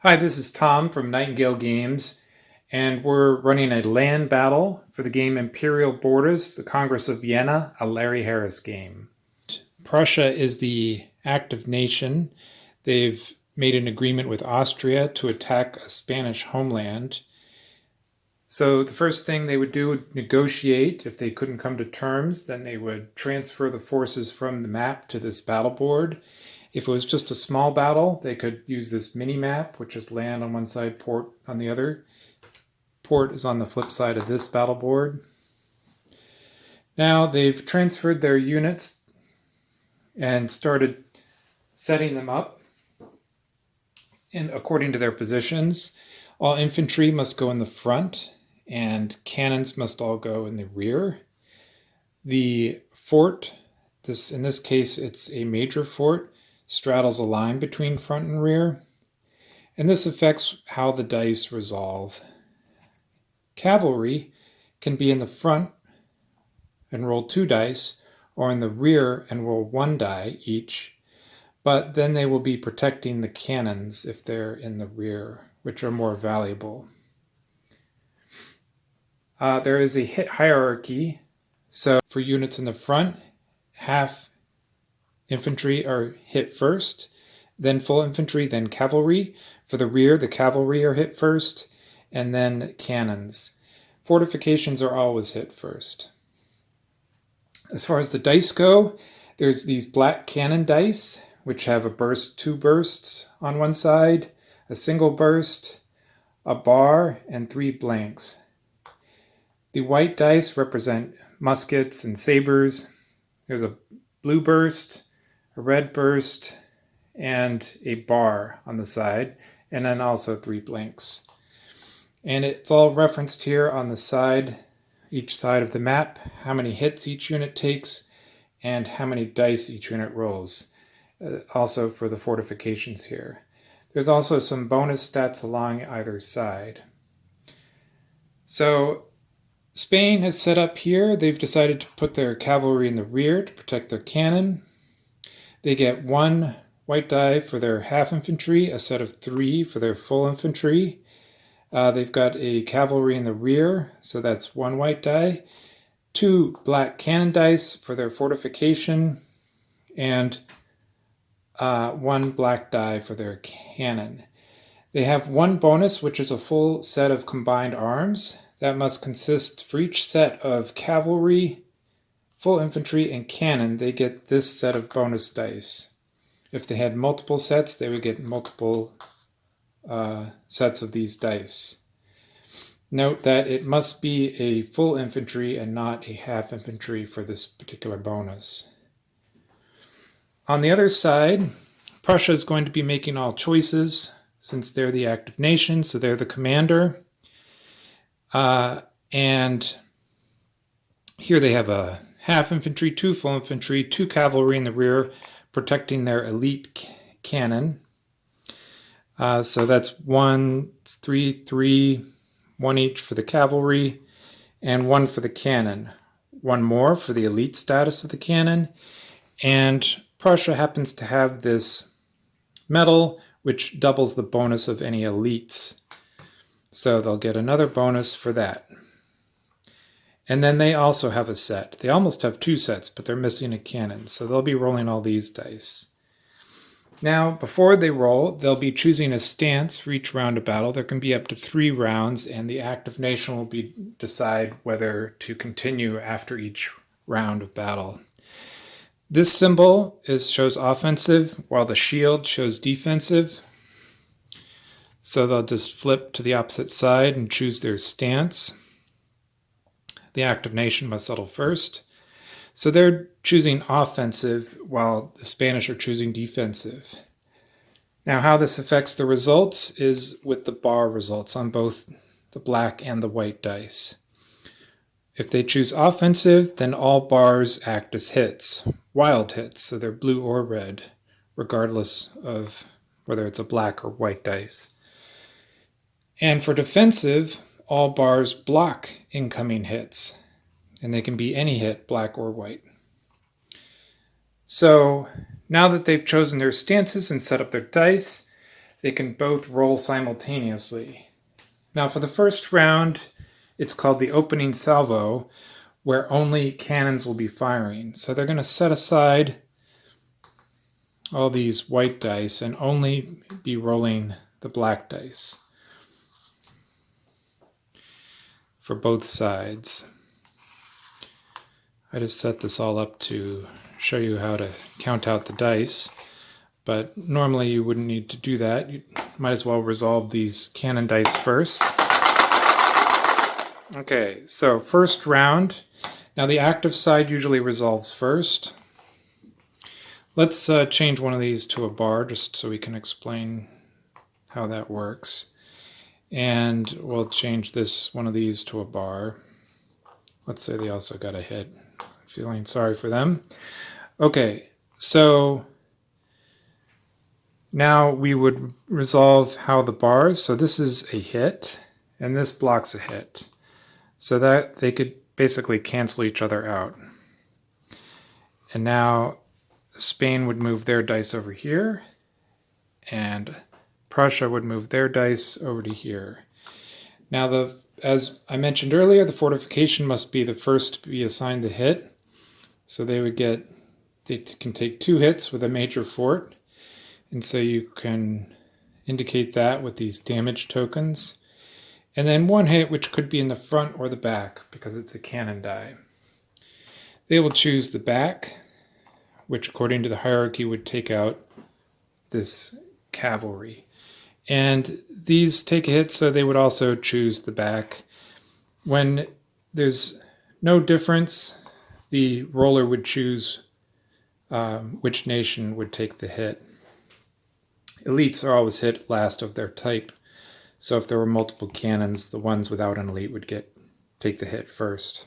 Hi, this is Tom from Nightingale Games, and we're running a land battle for the game Imperial Borders, the Congress of Vienna, a Larry Harris game. Prussia is the active nation. They've made an agreement with Austria to attack a Spanish homeland. So the first thing they would do would negotiate. If they couldn't come to terms, then they would transfer the forces from the map to this battle board. If it was just a small battle, they could use this mini map, which is land on one side, port on the other. Port is on the flip side of this battle board. Now they've transferred their units and started setting them up according to their positions. All infantry must go in the front, and cannons must all go in the rear. The fort, in this case it's a major fort, straddles a line between front and rear, and this affects how the dice resolve. Cavalry can be in the front and roll 2 dice, or in the rear and roll 1 die each, but then they will be protecting the cannons if they're in the rear, which are more valuable. There is a hit hierarchy, so for units in the front, half infantry are hit first, then full infantry, then cavalry. For the rear, the cavalry are hit first, and then cannons. Fortifications are always hit first. As far as the dice go, there's these black cannon dice, which have a burst, 2 bursts on one side, a single burst, a bar, and 3 blanks. The white dice represent muskets and sabers. There's a blue burst, a red burst, and a bar on the side, and then also 3 blanks. And it's all referenced here on the side, each side of the map, how many hits each unit takes, and how many dice each unit rolls. Also for the fortifications here. There's also some bonus stats along either side. So Spain has set up here, they've decided to put their cavalry in the rear to protect their cannon. They get 1 white die for their half infantry, a set of 3 for their full infantry. They've got a cavalry in the rear, so that's 1 white die. 2 black cannon dice for their fortification, and 1 black die for their cannon. They have 1 bonus, which is a full set of combined arms. That must consist for each set of cavalry, full infantry, and cannon. They get this set of bonus dice. If they had multiple sets, they would get multiple sets of these dice. Note that it must be a full infantry and not a half infantry for this particular bonus. On the other side, Prussia is going to be making all choices since they're the active nation, so they're the commander. And here they have a half infantry, 2 full infantry, 2 cavalry in the rear, protecting their elite cannon. So that's 1, 3, 3, 1 each for the cavalry, and 1 for the cannon. 1 more for the elite status of the cannon. And Prussia happens to have this medal, which doubles the bonus of any elites. So they'll get another bonus for that. And then they also have a set. They almost have 2 sets, but they're missing a cannon, so they'll be rolling all these dice. Now, before they roll, they'll be choosing a stance for each round of battle. There can be up to 3 rounds, and the active nation will decide whether to continue after each round of battle. This symbol shows offensive, while the shield shows defensive. So they'll just flip to the opposite side and choose their stance. The active nation must settle first. So they're choosing offensive while the Spanish are choosing defensive. Now how this affects the results is with the bar results on both the black and the white dice. If they choose offensive, then all bars act as hits, wild hits, so they're blue or red, regardless of whether it's a black or white dice. And for defensive, all bars block incoming hits, and they can be any hit, black or white. So now that they've chosen their stances and set up their dice, they can both roll simultaneously. Now for the first round, it's called the opening salvo, where only cannons will be firing. So they're going to set aside all these white dice and only be rolling the black dice for both sides. I just set this all up to show you how to count out the dice, but normally you wouldn't need to do that. You might as well resolve these cannon dice first. Okay, so first round. Now the active side usually resolves first. Let's change one of these to a bar just so we can explain how that works. And we'll change one of these to a bar. Let's say they also got a hit. Feeling sorry for them. Okay, so now we would resolve how the bars, so this is a hit, and this blocks a hit. So that they could basically cancel each other out. And now Spain would move their dice over here, and Prussia would move their dice over to here. Now, as I mentioned earlier, the fortification must be the first to be assigned the hit. So they can take 2 hits with a major fort. And so you can indicate that with these damage tokens. And then 1 hit, which could be in the front or the back, because it's a cannon die. They will choose the back, which according to the hierarchy would take out this cavalry. And these take a hit, so they would also choose the back. When there's no difference, the roller would choose which nation would take the hit. Elites are always hit last of their type. So if there were multiple cannons, the ones without an elite would take the hit first.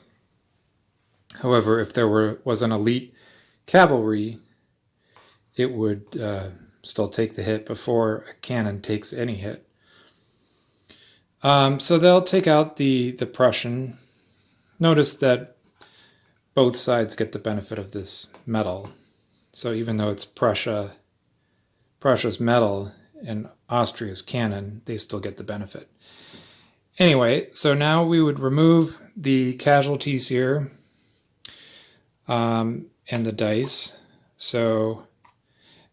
However, if there was an elite cavalry, it would still take the hit before a cannon takes any hit. So they'll take out the Prussian. Notice that both sides get the benefit of this medal. So even though it's Prussia's medal and Austria's cannon, they still get the benefit. Anyway, so now we would remove the casualties here and the dice. So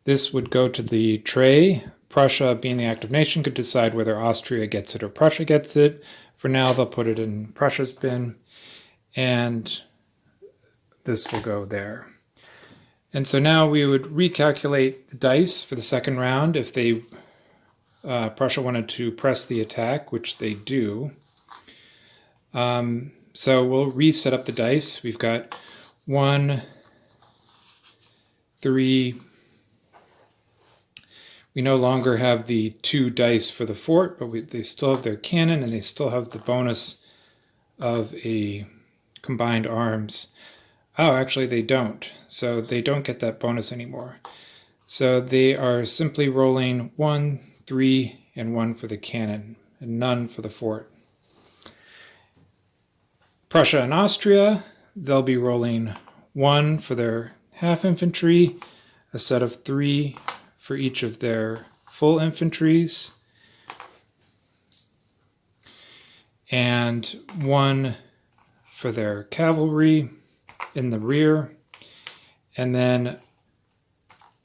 this would go to the tray. Prussia, being the active nation, could decide whether Austria gets it or Prussia gets it. For now, they'll put it in Prussia's bin, and this will go there. And so now we would recalculate the dice for the second round if Prussia wanted to press the attack, which they do. So we'll reset up the dice. We've got 1, 3. We no longer have the 2 dice for the fort, but they still have their cannon, and they still have the bonus of a combined arms. Oh, actually they don't. So they don't get that bonus anymore. So they are simply rolling 1, 3, and 1 for the cannon, and none for the fort. Prussia and Austria, they'll be rolling 1 for their half infantry, a set of 3 for each of their full infantries, and 1 for their cavalry in the rear, and then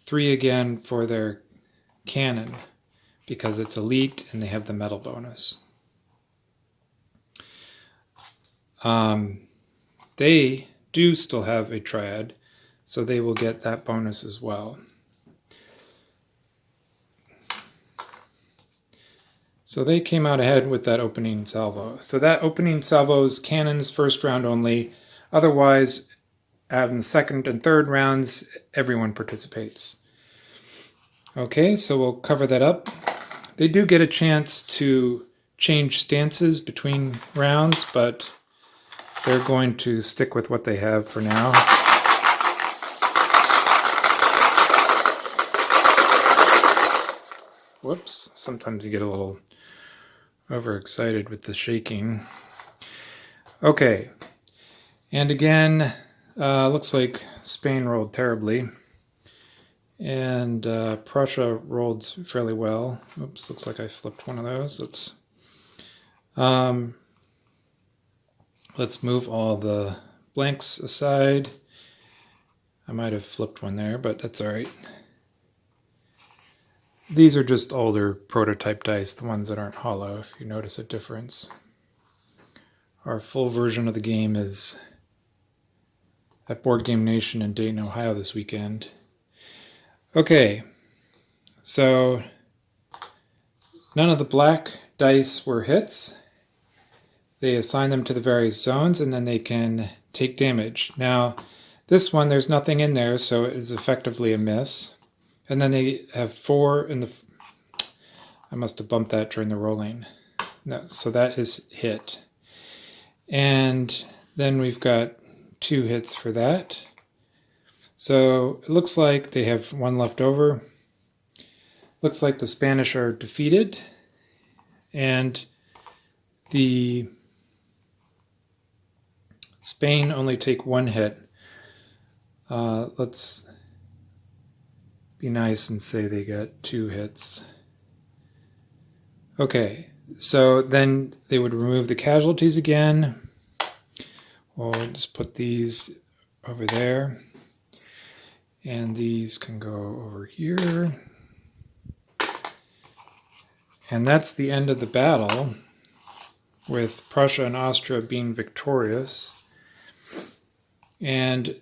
3 again for their cannon, because it's elite and they have the medal bonus. They do still have a triad, so they will get that bonus as well. So they came out ahead with that opening salvo. So that opening salvo is cannons first round only. Otherwise, in the second and third rounds, everyone participates. Okay, so we'll cover that up. They do get a chance to change stances between rounds, but they're going to stick with what they have for now. Whoops, sometimes you get a little overexcited with the shaking. Okay, and again, looks like Spain rolled terribly. And Prussia rolled fairly well. Oops, looks like I flipped one of those. Let's move all the blanks aside. I might have flipped one there, but that's all right. These are just older prototype dice, the ones that aren't hollow, if you notice a difference. Our full version of the game is at Board Game Nation in Dayton, Ohio this weekend. Okay, so none of the black dice were hits. They assign them to the various zones, and then they can take damage. Now, this one, there's nothing in there, so it is effectively a miss. And then they have 4 in the... I must have bumped that during the rolling. No, so that is hit. And then we've got 2 hits for that. So it looks like they have 1 left over. Looks like the Spanish are defeated. And the Spain only take 1 hit. Let's be nice and say they got 2 hits. Okay, so then they would remove the casualties again. We'll just put these over there. And these can go over here. And that's the end of the battle, with Prussia and Austria being victorious. And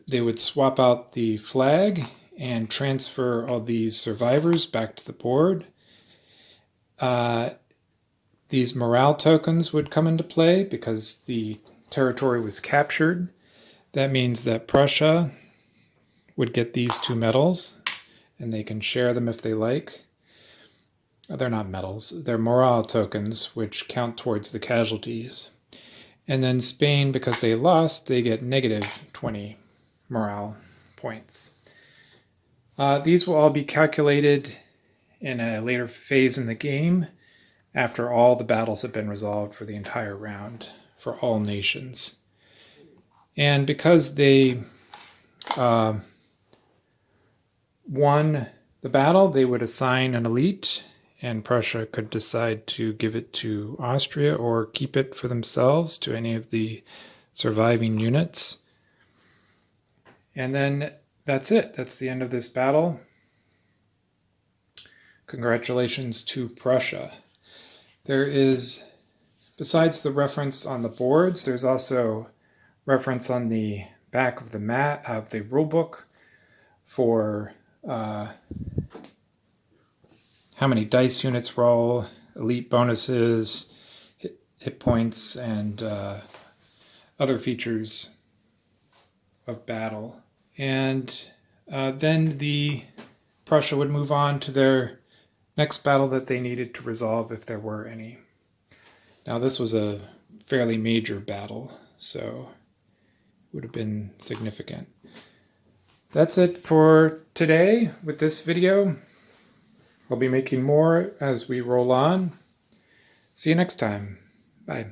they would swap out the flag and transfer all these survivors back to the board. These morale tokens would come into play because the territory was captured. That means that Prussia would get these 2 medals, and they can share them if they like. They're not medals, they're morale tokens, which count towards the casualties. And then Spain, because they lost, they get negative 20 morale points. These will all be calculated in a later phase in the game after all the battles have been resolved for the entire round for all nations. And because they won the battle, they would assign an elite, and Prussia could decide to give it to Austria or keep it for themselves to any of the surviving units. And then that's it. That's the end of this battle. Congratulations to Prussia. There is, besides the reference on the boards, there's also reference on the back of the mat of the rulebook for how many dice units roll, elite bonuses, hit points, and other features of battle. And then the Prussia would move on to their next battle that they needed to resolve if there were any. Now this was a fairly major battle, so it would have been significant. That's it for today with this video. I'll be making more as we roll on. See you next time. Bye.